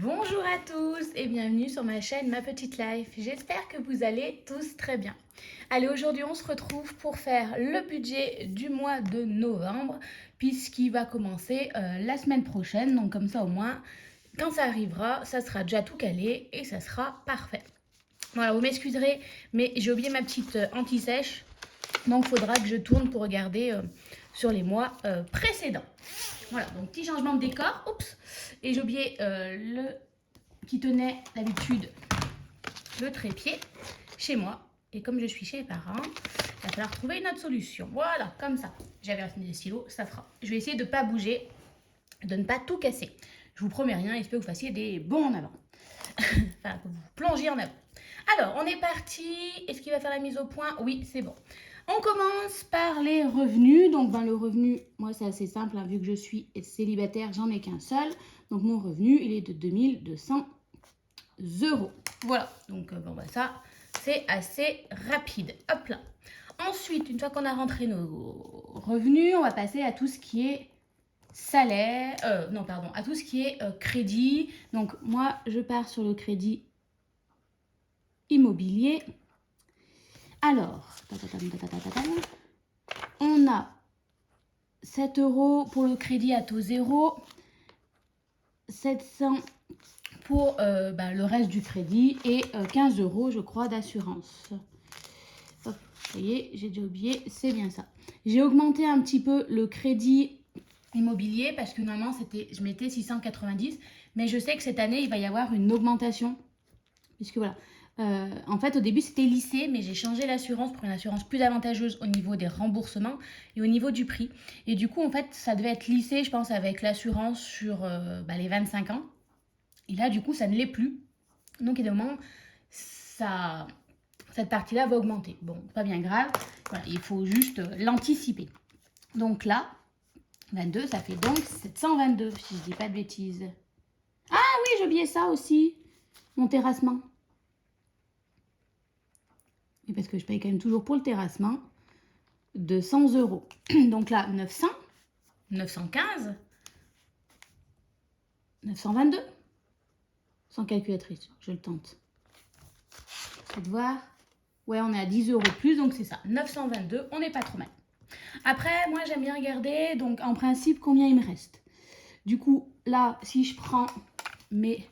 Bonjour à tous et bienvenue sur ma chaîne Ma Petite Life. J'espère que vous allez tous très bien. Allez, aujourd'hui on se retrouve pour faire le budget du mois de novembre puisqu'il va commencer la semaine prochaine. Donc comme ça au moins, quand ça arrivera, ça sera déjà tout calé et ça sera parfait. Voilà, vous m'excuserez, mais j'ai oublié ma petite anti-sèche. Donc il faudra que je tourne pour regarder sur les mois précédents. Voilà, donc petit changement de décor. Oups. Et j'ai oublié le qui tenait d'habitude le trépied chez moi. Et comme je suis chez les parents, il va falloir trouver une autre solution. Voilà, comme ça. J'avais raffiné les stylos, ça fera. Je vais essayer de ne pas bouger, de ne pas tout casser. Je vous promets rien, il se peut que vous fassiez des bons en avant. Enfin, que vous plongiez en avant. Alors, on est parti. Est-ce qu'il va faire la mise au point? Oui, c'est bon. On commence par les revenus. Donc, le revenu, moi, c'est assez simple. Hein, vu que je suis célibataire, j'en ai qu'un seul. Donc, mon revenu, il est de 2200 €. Voilà. Donc, ça, c'est assez rapide. Hop là. Ensuite, une fois qu'on a rentré nos revenus, on va passer à tout ce qui est salaire. Non, pardon, à tout ce qui est crédit. Donc, moi, je pars sur le crédit immobilier. Alors, on a 7 € pour le crédit à taux zéro, 700 pour le reste du crédit et 15 € je crois d'assurance. Hop, ça y est, j'ai déjà oublié, c'est bien ça. J'ai augmenté un petit peu le crédit immobilier parce que normalement je mettais 690, mais je sais que cette année il va y avoir une augmentation puisque voilà. En fait, au début, c'était lissé, mais j'ai changé l'assurance pour une assurance plus avantageuse au niveau des remboursements et au niveau du prix. Et du coup, en fait, ça devait être lissé, je pense, avec l'assurance sur les 25 ans. Et là, du coup, ça ne l'est plus. Donc, évidemment, cette partie-là va augmenter. Bon, pas bien grave. Voilà, il faut juste l'anticiper. Donc là, 22, ça fait donc 722, si je dis pas de bêtises. Ah oui, j'ai oublié ça aussi, mon terrassement. Et parce que je paye quand même toujours pour le terrassement, de 100 €. Donc là, 900, 915, 922. Sans calculatrice, je le tente. Faites voir. Ouais, on est à 10 € de plus, donc c'est ça. 922, on n'est pas trop mal. Après, moi, j'aime bien regarder, donc en principe, combien il me reste. Du coup, là, si je prends mes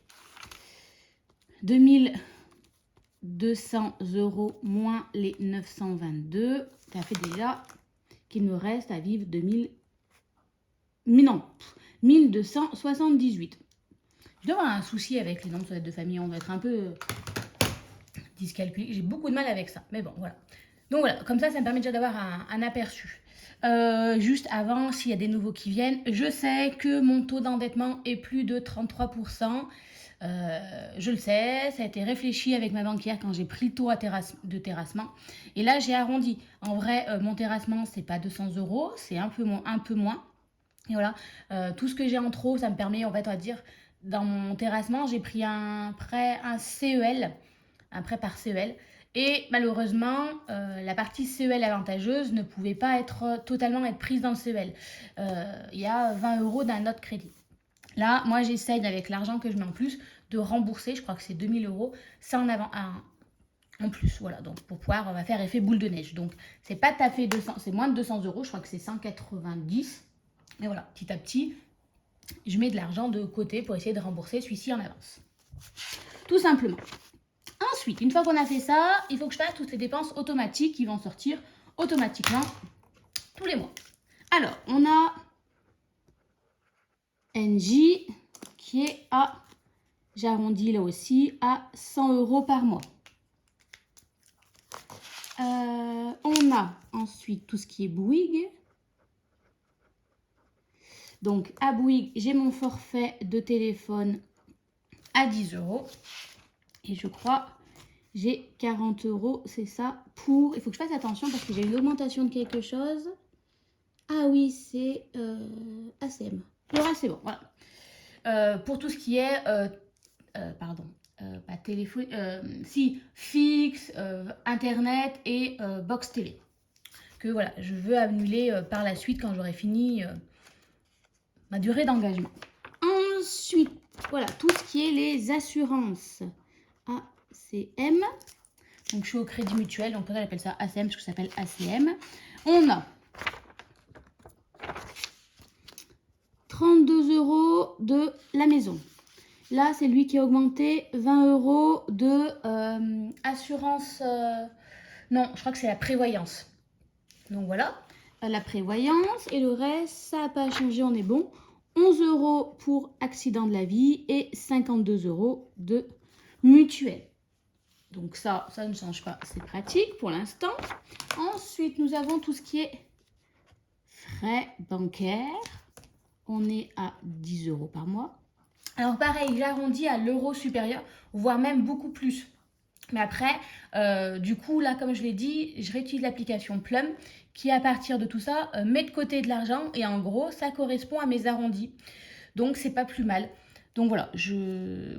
2200 € moins les 922, ça fait déjà qu'il me reste à vivre 1278. Je dois avoir un souci avec les noms de famille, on doit être un peu dyscalculique. J'ai beaucoup de mal avec ça, mais bon, voilà. Donc voilà, comme ça me permet déjà d'avoir un aperçu. Juste avant, s'il y a des nouveaux qui viennent, je sais que mon taux d'endettement est plus de 33%. Je le sais, ça a été réfléchi avec ma banquière quand j'ai pris le taux de terrassement. Et là, j'ai arrondi. En vrai, mon terrassement, c'est pas 200 €, c'est un peu moins. Et voilà, tout ce que j'ai en trop, ça me permet, en fait, on va dire, dans mon terrassement, j'ai pris un prêt, un CEL, un prêt par CEL. Et malheureusement, la partie CEL avantageuse ne pouvait pas totalement être prise dans le CEL. Il y a 20 € d'un autre crédit. Là, moi, j'essaye, avec l'argent que je mets en plus, de rembourser, je crois que c'est 2000 €, ça en plus. Voilà, donc pour pouvoir faire effet boule de neige. Donc, c'est pas tout à fait 200, c'est moins de 200 €, je crois que c'est 190. Et voilà, petit à petit, je mets de l'argent de côté pour essayer de rembourser celui-ci en avance. Tout simplement. Ensuite, une fois qu'on a fait ça, il faut que je fasse toutes les dépenses automatiques qui vont sortir automatiquement tous les mois. Alors, on a NJ qui est à, j'arrondis là aussi, à 100 € par mois. On a ensuite tout ce qui est Bouygues. Donc, à Bouygues, j'ai mon forfait de téléphone à 10 €. Et je crois, j'ai 40 €, c'est ça, pour... Il faut que je fasse attention parce que j'ai une augmentation de quelque chose. Ah oui, c'est ACM. Voilà, c'est bon, voilà. Pour tout ce qui est... pas téléphone... fixe, Internet et box télé. Que voilà, je veux annuler par la suite quand j'aurai fini ma durée d'engagement. Ensuite, voilà, tout ce qui est les assurances ACM. Donc, je suis au Crédit Mutuel, donc on appelle ça ACM parce que ça s'appelle ACM. On a 32 € de la maison. Là, c'est lui qui a augmenté 20 € de assurance. Non, je crois que c'est la prévoyance. Donc voilà, la prévoyance. Et le reste, ça n'a pas changé, on est bon. 11 € pour accident de la vie et 52 € de mutuelle. Donc ça ne change pas, c'est pratique pour l'instant. Ensuite, nous avons tout ce qui est frais bancaires. On est à 10 € par mois. Alors pareil, j'arrondis à l'euro supérieur, voire même beaucoup plus. Mais après, du coup, là, comme je l'ai dit, je réutilise l'application Plum qui, à partir de tout ça, met de côté de l'argent et en gros, ça correspond à mes arrondis. Donc, c'est pas plus mal. Donc voilà,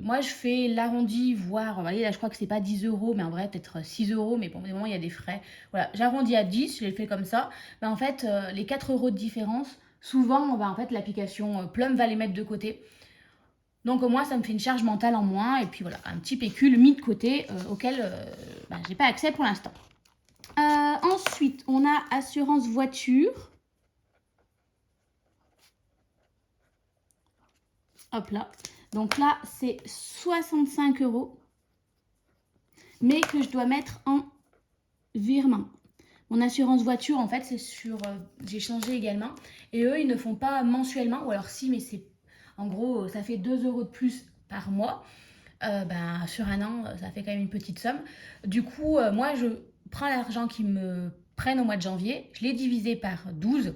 moi je fais l'arrondi, voire, vous voyez là je crois que c'est pas 10 €, mais en vrai peut-être 6 €, mais bon, au moment il y a des frais. Voilà, j'arrondis à 10, je l'ai fait comme ça. Mais en fait, les 4 € de différence, souvent, en fait, l'application Plum va les mettre de côté. Donc au moins ça me fait une charge mentale en moins et puis voilà, un petit pécule mis de côté auquel j'ai pas accès pour l'instant. Ensuite, on a assurance voiture. Hop là. Donc là, c'est 65 €, mais que je dois mettre en virement. Mon assurance voiture, en fait, c'est sur... j'ai changé également. Et eux, ils ne font pas mensuellement, ou alors si, mais c'est... En gros, ça fait 2 € de plus par mois. Sur un an, ça fait quand même une petite somme. Du coup, moi, je prends l'argent qu'ils me prennent au mois de janvier, je l'ai divisé par 12.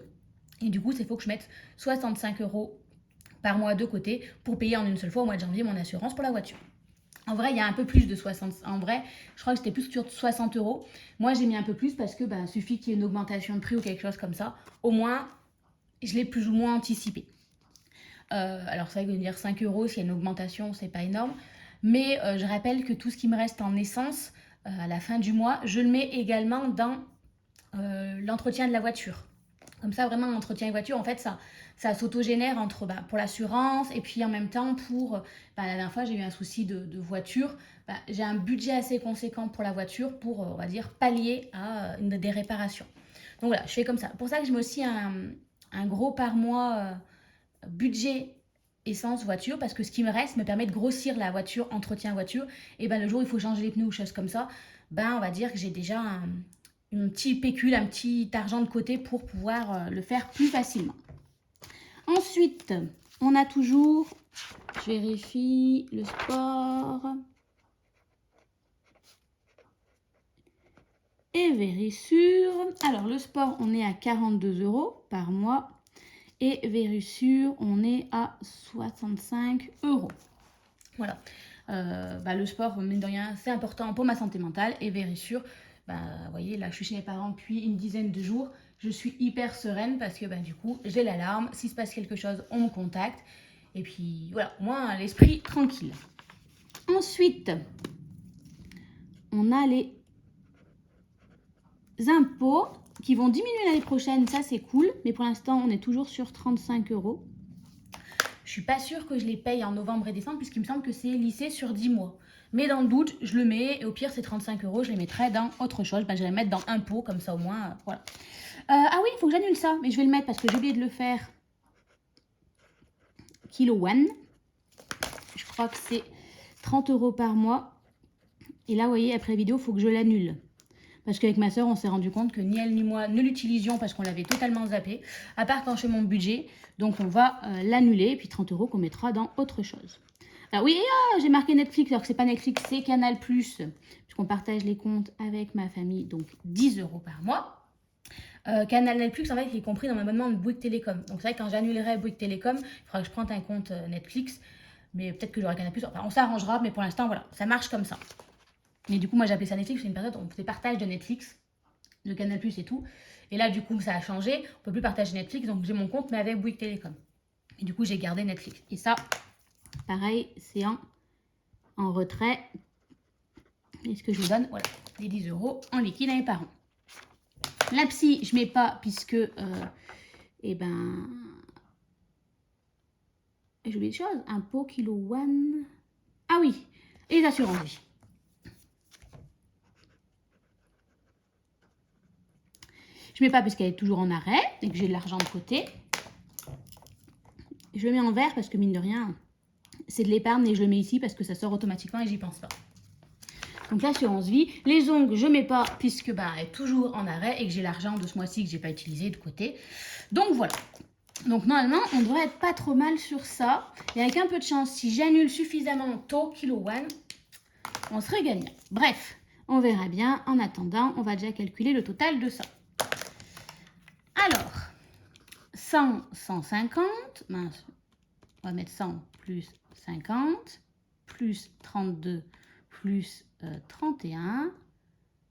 Et du coup, il faut que je mette 65 € par mois de côté pour payer en une seule fois au mois de janvier mon assurance pour la voiture. En vrai, il y a un peu plus de 60. En vrai, je crois que c'était plus sur 60 €. Moi, j'ai mis un peu plus parce que suffit qu'il y ait une augmentation de prix ou quelque chose comme ça. Au moins, je l'ai plus ou moins anticipé. Alors, c'est vrai que dire 5 € s'il y a une augmentation, c'est pas énorme. Mais je rappelle que tout ce qui me reste en essence à la fin du mois, je le mets également dans l'entretien de la voiture. Comme ça, vraiment, l'entretien de voiture, en fait, ça s'autogénère entre pour l'assurance et puis en même temps pour... la dernière fois, j'ai eu un souci de voiture. J'ai un budget assez conséquent pour la voiture pour, on va dire, pallier à des réparations. Donc voilà, je fais comme ça. Pour ça que je mets aussi un gros par mois budget essence voiture parce que ce qui me reste me permet de grossir la voiture, entretien voiture. Et le jour où il faut changer les pneus ou choses comme ça, on va dire que j'ai déjà un petit pécule, un petit argent de côté pour pouvoir le faire plus facilement. Ensuite, on a toujours, je vérifie, le sport et Vérissure. Alors, le sport, on est à 42 € par mois et Vérissure, on est à 65 €. Voilà. Le sport, mine de rien, c'est important pour ma santé mentale et Vérissure, vous voyez, là, je suis chez mes parents depuis une dizaine de jours. Je suis hyper sereine parce que du coup, j'ai l'alarme. S'il se passe quelque chose, on me contacte. Et puis, voilà, moi, l'esprit tranquille. Ensuite, on a les impôts qui vont diminuer l'année prochaine. Ça, c'est cool. Mais pour l'instant, on est toujours sur 35 €. Je suis pas sûre que je les paye en novembre et décembre puisqu'il me semble que c'est lissé sur 10 mois. Mais dans le doute, je le mets et au pire, ces 35 €, je les mettrai dans autre chose. Je vais les mettre dans impôts, comme ça au moins, voilà. Ah oui, il faut que j'annule ça, mais je vais le mettre parce que j'ai oublié de le faire. Kilo One. Je crois que c'est 30 € par mois. Et là, vous voyez, après la vidéo, il faut que je l'annule. Parce qu'avec ma soeur, on s'est rendu compte que ni elle ni moi ne l'utilisions parce qu'on l'avait totalement zappé, à part quand je fais mon budget. Donc, on va l'annuler. Et puis 30 € qu'on mettra dans autre chose. Alors oui, j'ai marqué Netflix, alors que c'est pas Netflix, c'est Canal+, puisqu'on partage les comptes avec ma famille, donc 10 € par mois. Canal Netflix, en fait, il est compris dans mon abonnement de Bouygues Télécom. Donc c'est vrai que quand j'annulerai Bouygues Télécom, il faudra que je prenne un compte Netflix. Mais peut-être que j'aurai Canal+. Enfin, on s'arrangera, mais pour l'instant, voilà, ça marche comme ça. Mais du coup, moi, j'ai appelé ça Netflix. C'est une période où on faisait partage de Netflix, de Canal+, et tout. Et là, du coup, ça a changé. On ne peut plus partager Netflix. Donc, j'ai mon compte, mais avec Bouygues Télécom. Et du coup, j'ai gardé Netflix. Et ça, pareil, c'est en retrait. Et ce que je vous donne, voilà, les 10 € en liquide à mes parents. La psy, je ne mets pas puisque, Et j'ai oublié des choses. Impôt, kilowatt. Ah oui, et les assurances vie. Je ne mets pas parce qu'elle est toujours en arrêt et que j'ai de l'argent de côté. Je le mets en vert parce que mine de rien, c'est de l'épargne et je le mets ici parce que ça sort automatiquement et j'y pense pas. Donc l'assurance vie. Les ongles, je ne mets pas puisque elle est toujours en arrêt et que j'ai l'argent de ce mois-ci que je n'ai pas utilisé de côté. Donc voilà. Donc normalement, on devrait être pas trop mal sur ça. Et avec un peu de chance, si j'annule suffisamment tôt kilowatt, on serait gagnant. Bref, on verra bien. En attendant, on va déjà calculer le total de ça. Alors, 100, 150, mince, on va mettre 100 plus 50, plus 32, plus 31,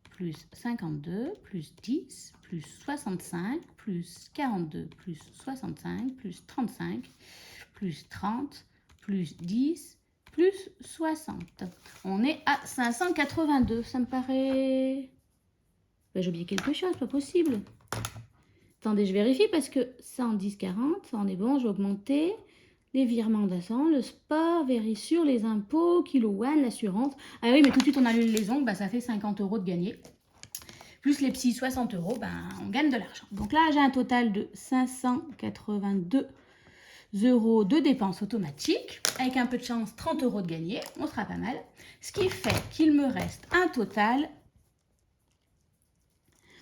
plus 52, plus 10, plus 65, plus 42, plus 65, plus 35, plus 30, plus 10, plus 60. On est à 582, ça me paraît... J'ai oublié quelque chose, pas possible. Attendez, je vérifie parce que 110, 40, ça en est bon, je vais augmenter. Les virements d'assurance, le sport, vérifie les impôts, kilowatt, l'assurance. Ah oui, mais tout de suite on annule les ongles, ça fait 50 € de gagné. Plus les petits 60 €, on gagne de l'argent. Donc là, j'ai un total de 582 € de dépenses automatiques. Avec un peu de chance, 30 € de gagné. On sera pas mal. Ce qui fait qu'il me reste un total.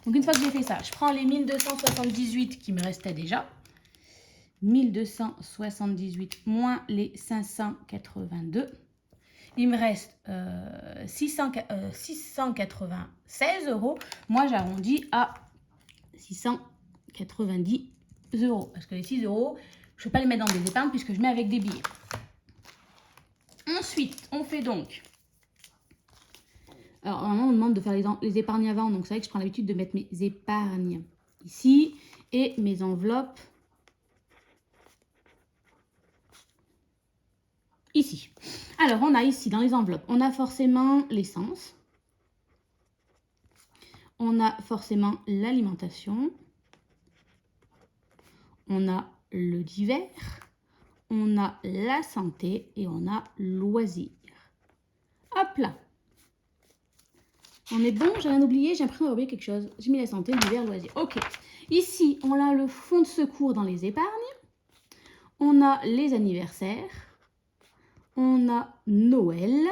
Donc une fois que j'ai fait ça, je prends les 1278 qui me restaient déjà. 1278 moins les 582. Il me reste 696 €. Moi, j'arrondis à 690 €. Parce que les 6 €, je ne vais pas les mettre dans des épargnes puisque je mets avec des billets. Ensuite, on fait donc... Alors, normalement, on me demande de faire les épargnes avant. Donc, c'est vrai que je prends l'habitude de mettre mes épargnes ici et mes enveloppes ici. Alors, on a ici, dans les enveloppes, on a forcément l'essence. On a forcément l'alimentation. On a le divers. On a la santé et on a loisirs. Hop là. On est bon, j'ai rien oublié, j'ai l'impression d'avoir oublié quelque chose. J'ai mis la santé, le divers, loisirs. Ok. Ici, on a le fonds de secours dans les épargnes. On a les anniversaires. On a Noël.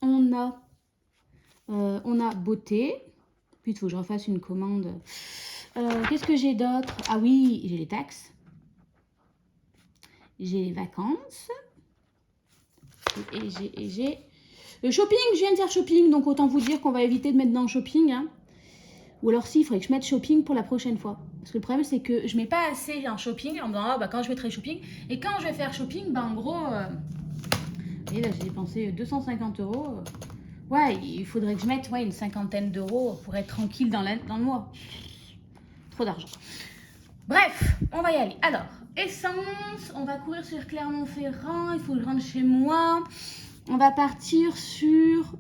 On a beauté. Puis il faut que je refasse une commande. Qu'est-ce que j'ai d'autre? Ah oui, j'ai les taxes. J'ai les vacances. Et j'ai... shopping, je viens de faire shopping. Donc autant vous dire qu'on va éviter de mettre dans le shopping. Hein. Ou alors si, il faudrait que je mette shopping pour la prochaine fois. Parce que le problème, c'est que je ne mets pas assez en shopping en me disant, quand je mettrai shopping. Et quand je vais faire shopping, en gros... et là, j'ai dépensé 250 €. Ouais, il faudrait que je mette une cinquantaine d'euros pour être tranquille dans le mois. Trop d'argent. Bref, on va y aller. Alors, essence, on va courir sur Clermont-Ferrand. Il faut que je rentre chez moi. On va partir sur...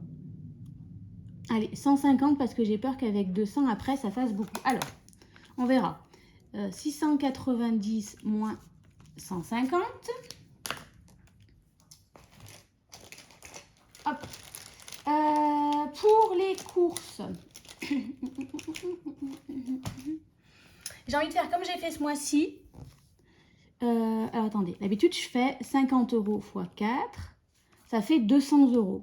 Allez, 150 parce que j'ai peur qu'avec 200, après, ça fasse beaucoup. Alors, on verra. 690 moins 150. Hop. Pour les courses, j'ai envie de faire comme j'ai fait ce mois-ci. Alors, attendez. D'habitude, je fais 50 € x 4. Ça fait 200 €. De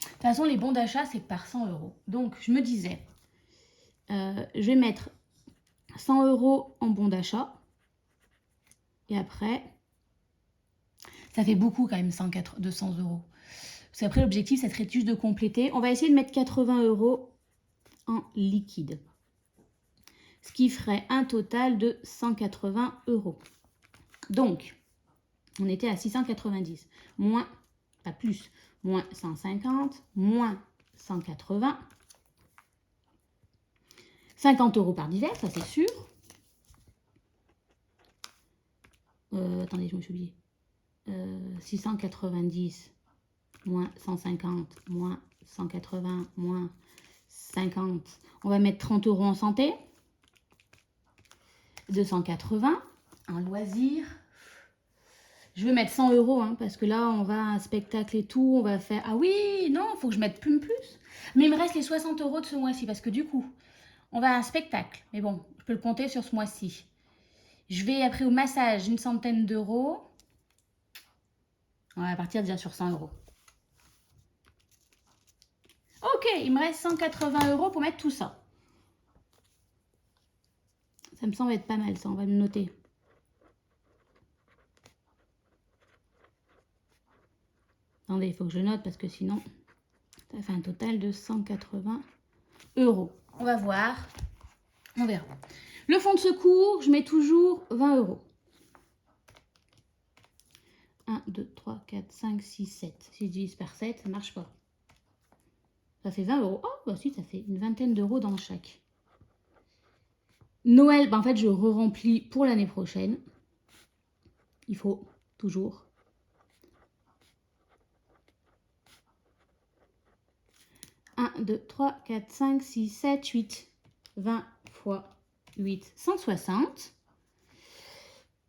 toute façon, les bons d'achat, c'est par 100 €. Donc, je me disais, je vais mettre 100 € en bons d'achat. Et après, ça fait beaucoup quand même, 200 €. Parce qu'après, l'objectif, ça serait juste de compléter. On va essayer de mettre 80 € en liquide. Ce qui ferait un total de 180 €. Donc, on était à 690, moins, pas plus, moins 150, moins 180. 50 € par divers, ça c'est sûr. Attendez, je me suis oubliée. 690, moins 150, moins 180, moins 50. On va mettre 30 € en santé. 280. un loisir. Je vais mettre 100 € hein, parce que là, on va à un spectacle et tout. On va faire... Ah oui, non, il faut que je mette plus. Mais il me reste les 60 € de ce mois-ci parce que du coup, on va à un spectacle. Mais bon, je peux le compter sur ce mois-ci. Je vais après au massage, une centaine d'euros. On va partir déjà sur 100 €. Ok, il me reste 180 € pour mettre tout ça. Ça me semble être pas mal, ça, on va le noter. Attendez, il faut que je note parce que sinon, ça fait un total de 180 €. On va voir, on verra. Le fonds de secours, je mets toujours 20 €. 1, 2, 3, 4, 5, 6, 7. Si je divise par 7, ça ne marche pas. Ça fait 20 €. Oh, bah si, ça fait une vingtaine d'euros dans chaque. Noël, bah en fait, je re-remplis pour l'année prochaine. Il faut toujours. Un, 2, 3, 4, 5, 6, 7, 8. 20 fois 8, 160.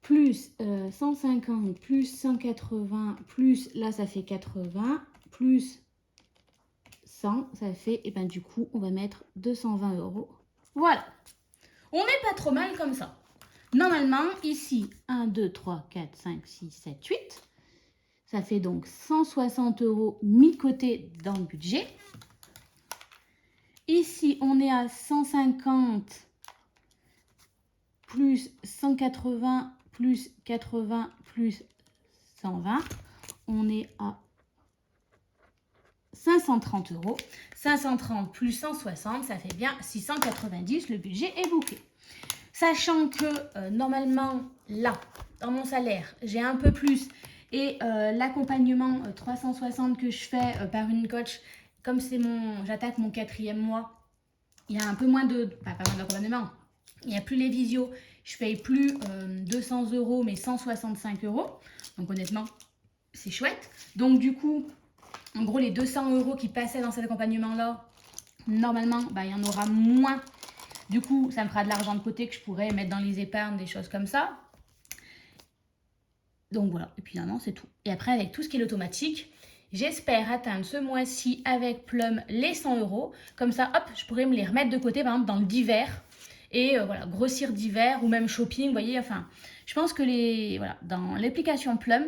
Plus 150, plus 180, plus, là, ça fait 80, plus 100, ça fait, et ben du coup, on va mettre 220 €. Voilà. On n'est pas trop mal comme ça. Normalement, ici, 1, 2, 3, 4, 5, 6, 7, 8. Ça fait donc 160 € mis de côté dans le budget. Ici, on est à 150 plus 180 plus 80 plus 120. On est à 530 €. 530 plus 160, ça fait bien 690. Le budget est bouclé. Sachant que normalement, là, dans mon salaire, j'ai un peu plus. Et l'accompagnement 360 que je fais par une coach, comme j'attaque mon 4e mois, il y a un peu moins de... pas moins d'accompagnement. Il n'y a plus les visios. Je paye plus 200 €, mais 165 €. Donc honnêtement, c'est chouette. Donc du coup, en gros, les 200 € qui passaient dans cet accompagnement-là, normalement, bah, il y en aura moins. Du coup, ça me fera de l'argent de côté que je pourrais mettre dans les épargnes, des choses comme ça. Donc voilà, et puis finalement, c'est tout. Et après, avec tout ce qui est l'automatique, j'espère atteindre ce mois-ci avec Plum les 100 €. Comme ça, hop, je pourrais me les remettre de côté, par exemple, dans le divers. Et voilà, grossir d'hiver ou même shopping, vous voyez, enfin, je pense que voilà, dans l'application Plum,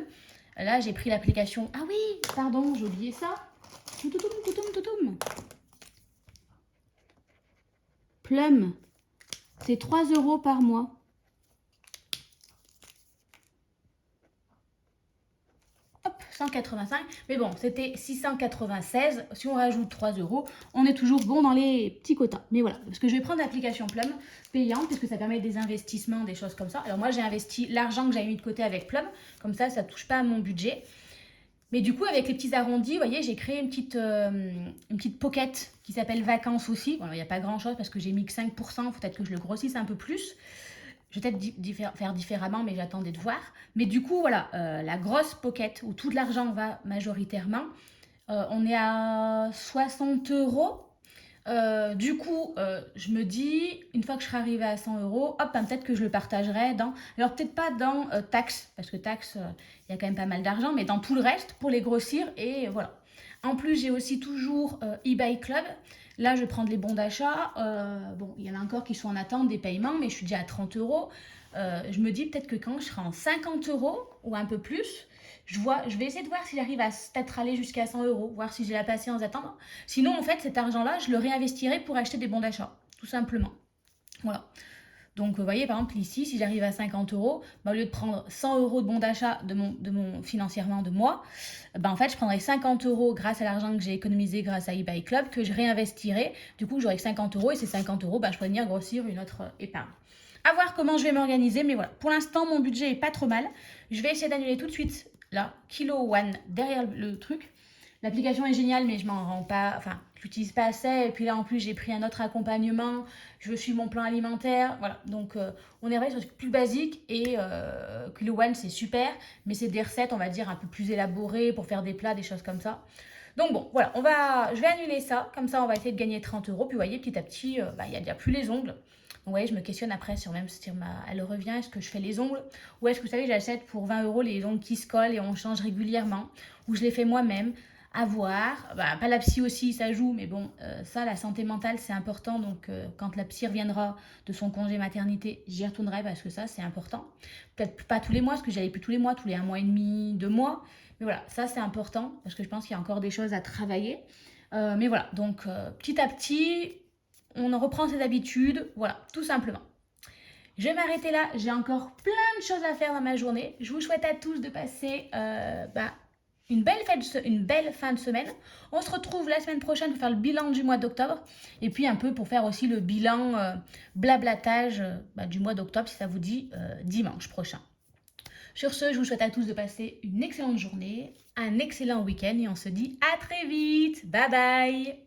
là, j'ai pris l'application... Ah oui, pardon, j'ai oublié ça. Toutoum. Plum, c'est 3 € par mois. Hop, 185. Mais bon, c'était 696. Si on rajoute 3 €, on est toujours bon dans les petits quotas. Mais voilà, parce que je vais prendre l'application Plum payante, parce que ça permet des investissements, des choses comme ça. Alors moi, j'ai investi l'argent que j'avais mis de côté avec Plum. Comme ça, ça ne touche pas à mon budget. Mais du coup, avec les petits arrondis, vous voyez, j'ai créé une petite pocket qui s'appelle vacances aussi. Bon, il n'y a pas grand-chose parce que j'ai mis que 5%. Il faut peut-être que je le grossisse un peu plus. Je vais peut-être faire différemment, mais j'attendais de voir. Mais du coup, voilà, la grosse pocket où tout l'argent va majoritairement, on est à 60 €. Du coup, je me dis, une fois que je serai arrivée à 100 €, hop, ben, peut-être que je le partagerai dans... Alors, peut-être pas dans taxes, parce que taxes, il y a quand même pas mal d'argent, mais dans tout le reste, pour les grossir, et voilà. En plus, j'ai aussi toujours eBay Club. Là, je vais prendre les bons d'achat. Bon, il y en a encore qui sont en attente des paiements, mais je suis déjà à 30 €. Je me dis peut-être que quand je serai en 50 € ou un peu plus, je vais essayer de voir si j'arrive à peut-être aller jusqu'à 100 €, voir si j'ai la patience d'attendre. Sinon, en fait, cet argent-là, je le réinvestirai pour acheter des bons d'achat, tout simplement. Voilà. Donc, vous voyez, par exemple, ici, si j'arrive à 50 €, bah, au lieu de prendre 100 € de bon d'achat financièrement de moi, bah, en fait, je prendrai 50 € grâce à l'argent que j'ai économisé grâce à eBay Club, que je réinvestirai. Du coup, j'aurai 50 € et ces 50 €, bah, je pourrais venir grossir une autre épargne. À voir comment je vais m'organiser, mais voilà. Pour l'instant, mon budget est pas trop mal. Je vais essayer d'annuler tout de suite, là, Kilo One, derrière le truc. L'application est géniale, mais je m'en rends pas, enfin, je l'utilise pas assez. Et puis là, en plus, j'ai pris un autre accompagnement. Je suis mon plan alimentaire. Voilà. Donc, on est resté sur ce plus basique. Et Kilo One, c'est super. Mais c'est des recettes, on va dire, un peu plus élaborées pour faire des plats, des choses comme ça. Donc bon, voilà, je vais annuler ça. Comme ça, on va essayer de gagner 30 €. Puis vous voyez, petit à petit, il n'y a déjà plus les ongles. Ouais, je me questionne après sur même sur elle revient, est-ce que je fais les ongles ou est-ce que vous savez, j'achète pour 20 euros les ongles qui se collent et on change régulièrement ou je les fais moi-même. À voir. Bah, pas la psy aussi, ça joue, mais bon, ça, la santé mentale, c'est important. Donc, quand la psy reviendra de son congé maternité, j'y retournerai parce que ça, c'est important. Peut-être pas tous les mois, parce que j'allais plus tous les mois, tous les 1 mois et demi, 2 mois. Mais voilà, ça, c'est important parce que je pense qu'il y a encore des choses à travailler. Mais voilà, donc petit à petit, on en reprend ses habitudes. Voilà, tout simplement. Je vais m'arrêter là, j'ai encore plein de choses à faire dans ma journée. Je vous souhaite à tous de passer une belle fin de semaine. On se retrouve la semaine prochaine pour faire le bilan du mois d'octobre et puis un peu pour faire aussi le bilan blablatage du mois d'octobre si ça vous dit dimanche prochain. Sur ce, je vous souhaite à tous de passer une excellente journée, un excellent week-end et on se dit à très vite. Bye bye.